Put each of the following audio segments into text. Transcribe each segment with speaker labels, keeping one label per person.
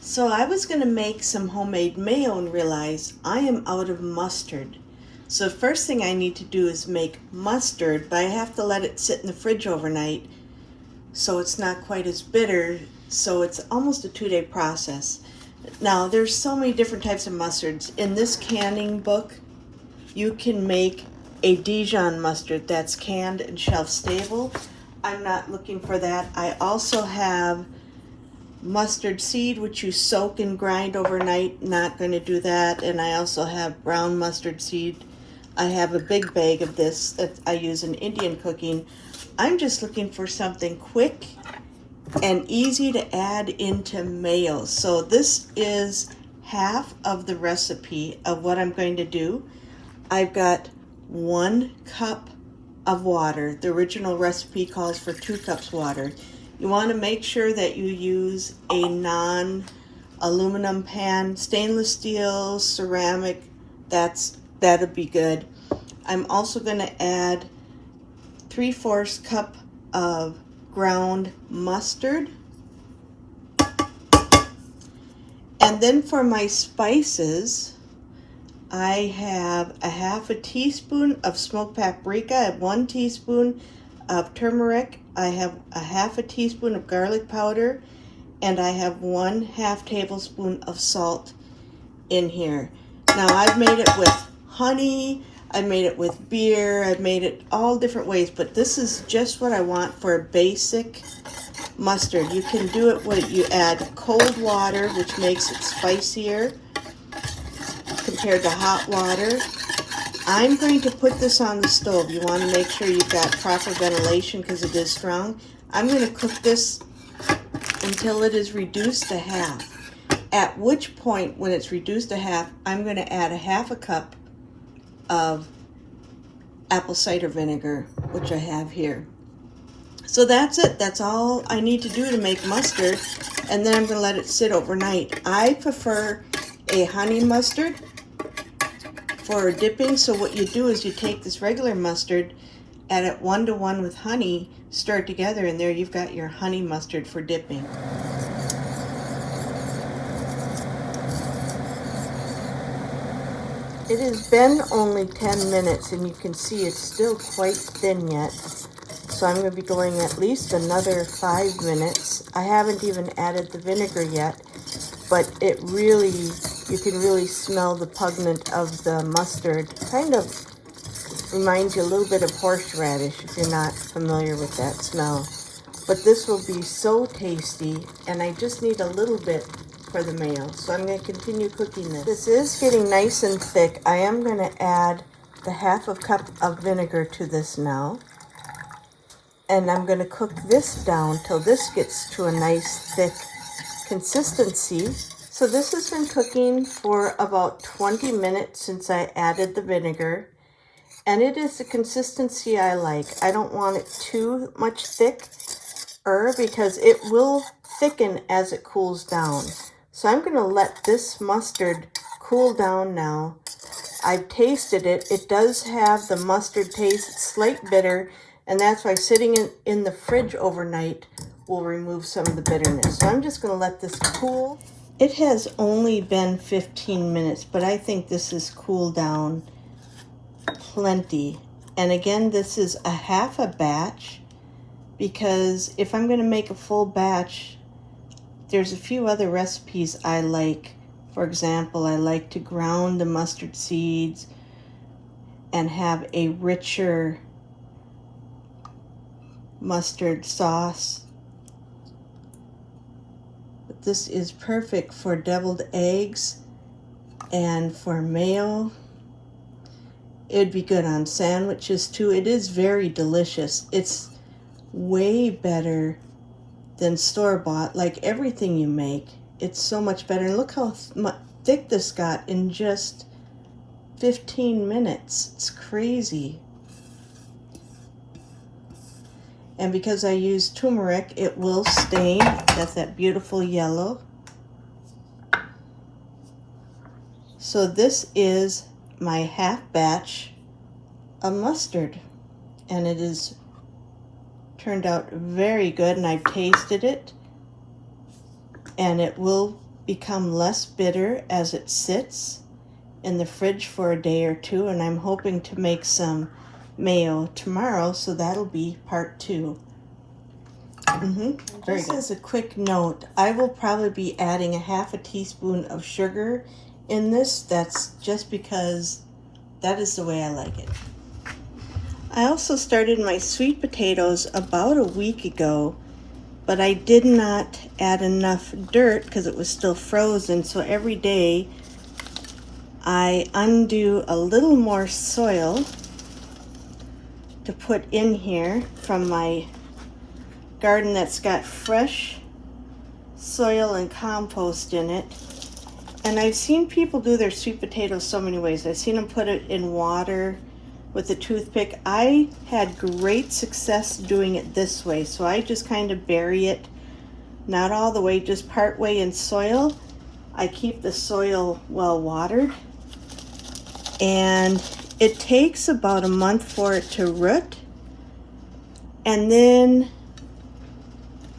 Speaker 1: So I was going to make some homemade mayo and realize I am out of mustard. So the first thing I need to do is make mustard, but I have to let it sit in the fridge overnight so it's not quite as bitter. So it's almost a 2-day process. Now there's so many different types of mustards. In this canning book, you can make a Dijon mustard that's canned and shelf stable. I'm not looking for that. I also have mustard seed, which you soak and grind overnight. Not going to do that. And I also have brown mustard seed. I have a big bag of this that I use in Indian cooking. I'm just looking for something quick and easy to add into mayo. So this is half of the recipe of what I'm going to do. I've got 1 cup of water. The original recipe calls for 2 cups water. You want to make sure that you use a non-aluminum pan, stainless steel, ceramic, that'll be good. I'm also going to add 3/4 cup of ground mustard. And then for my spices, I have a 1/2 teaspoon of smoked paprika, I have 1 teaspoon of turmeric, I have a 1/2 teaspoon of garlic powder, and I have 1/2 tablespoon of salt in here. Now I've made it with honey, I've made it with beer, I've made it all different ways, but this is just what I want for a basic mustard. You can do it when you add cold water, which makes it spicier compared to hot water. I'm going to put this on the stove. You want to make sure you've got proper ventilation because it is strong. I'm going to cook this until it is reduced to half. At which point, when it's reduced to half, I'm going to add a 1/2 cup of apple cider vinegar, which I have here. So that's it. That's all I need to do to make mustard. And then I'm going to let it sit overnight. I prefer a honey mustard for dipping. So what you do is you take this regular mustard, add it 1-to-1 with honey, stir it together, and there you've got your honey mustard for dipping. It has been only 10 minutes and you can see it's still quite thin yet. So I'm going to be going at least another 5 minutes. I haven't even added the vinegar yet, but it really, you can really smell the pungent of the mustard. Kind of reminds you a little bit of horseradish if you're not familiar with that smell. But this will be so tasty, and I just need a little bit for the mayo. So I'm going to continue cooking this. This is getting nice and thick. I am going to add the 1/2 cup of vinegar to this now. And I'm going to cook this down till this gets to a nice thick consistency. So this has been cooking for about 20 minutes since I added the vinegar. And it is the consistency I like. I don't want it too much thicker because it will thicken as it cools down. So I'm going to let this mustard cool down now. I've tasted it. It does have the mustard taste. It's slight bitter, and that's why sitting in the fridge overnight will remove some of the bitterness. So I'm just going to let this cool. It has only been 15 minutes, but I think this has cooled down plenty. And again, this is a 1/2 batch, because if I'm going to make a full batch, there's a few other recipes I like. For example, I like to ground the mustard seeds and have a richer mustard sauce. But this is perfect for deviled eggs and for mayo. It'd be good on sandwiches too. It is very delicious. It's way better than store-bought. Like everything you make, it's so much better. And look how thick this got in just 15 minutes. It's crazy. And because I use turmeric, it will stain. That's that beautiful yellow. So this is my 1/2 batch of mustard, and it is turned out very good, and I've tasted it, and it will become less bitter as it sits in the fridge for a day or two, and I'm hoping to make some mayo tomorrow, so that'll be part 2. Very good. As a quick note, I will probably be adding a half a teaspoon of sugar in this. That's just because that is the way I like it. I also started my sweet potatoes about a week ago, but I did not add enough dirt because it was still frozen, so every day I undo a little more soil to put in here from my garden that's got fresh soil and compost in it. And I've seen people do their sweet potatoes so many ways. I've seen them put it in water with a toothpick. I had great success doing it this way, so I just kind of bury it, not all the way, just part way in soil. I keep the soil well watered, and it takes about a month for it to root, and then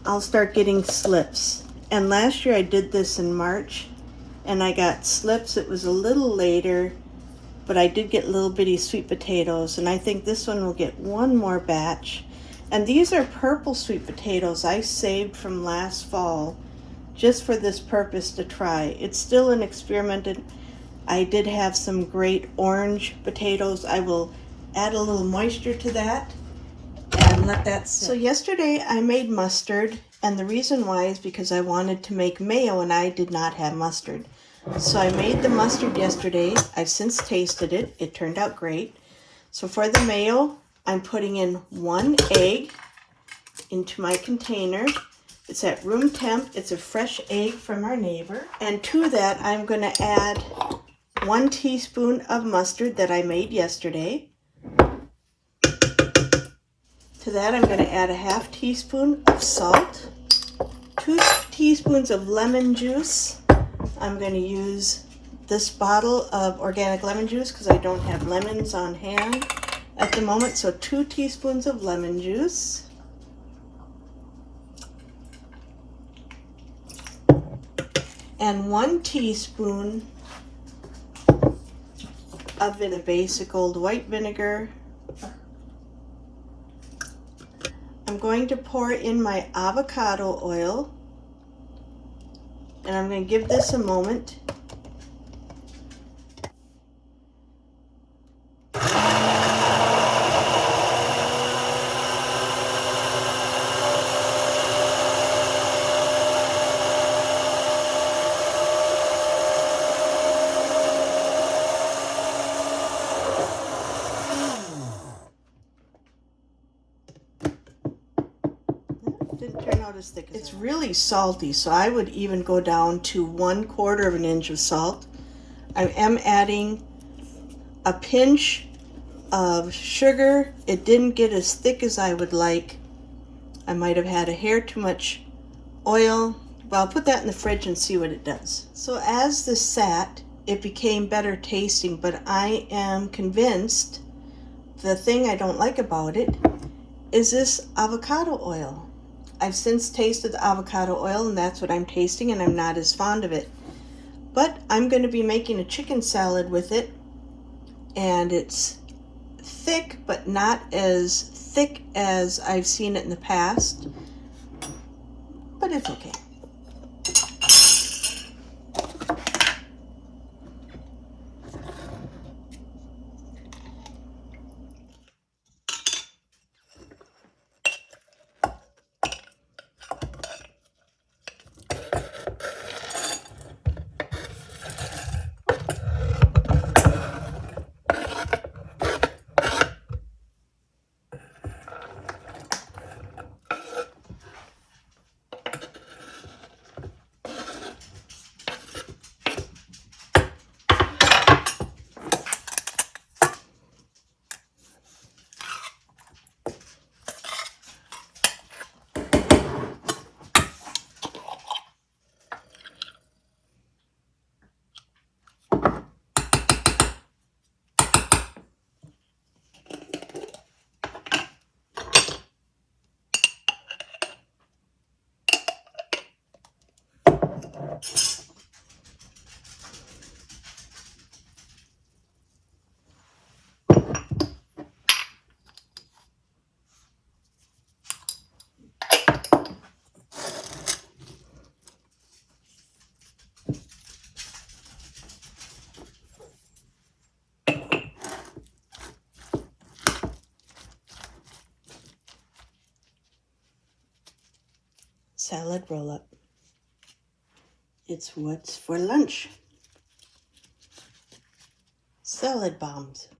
Speaker 1: I'll start getting slips. And last year I did this in March and I got slips. It was a little later, but I did get little bitty sweet potatoes, and I think this one will get one more batch. And these are purple sweet potatoes I saved from last fall just for this purpose to try. It's still an experiment, and I did have some great orange potatoes. I will add a little moisture to that and let that sit. So yesterday I made mustard, and the reason why is because I wanted to make mayo and I did not have mustard. So I made the mustard yesterday. I've since tasted it. It turned out great. So for the mayo, I'm putting in 1 egg into my container. It's at room temp. It's a fresh egg from our neighbor. And to that, I'm going to add 1 teaspoon of mustard that I made yesterday. To that, I'm going to add a half teaspoon of salt, 2 teaspoons of lemon juice. I'm going to use this bottle of organic lemon juice because I don't have lemons on hand at the moment. So 2 teaspoons of lemon juice. And 1 teaspoon of the basic old white vinegar. I'm going to pour in my avocado oil, and I'm going to give this a moment. Didn't turn out as thick as it's really salty, so I would even go down to 1/4 of an inch of salt. I am adding a pinch of sugar. It didn't get as thick as I would like. I might have had a hair too much oil. Well, I'll put that in the fridge and see what it does. So as this sat, it became better tasting, but I am convinced the thing I don't like about it is this avocado oil. I've since tasted the avocado oil, and that's what I'm tasting, and I'm not as fond of it. But I'm going to be making a chicken salad with it, and it's thick, but not as thick as I've seen it in the past. But it's okay. salad roll-up.
Speaker 2: It's what's for lunch.
Speaker 1: Salad bombs.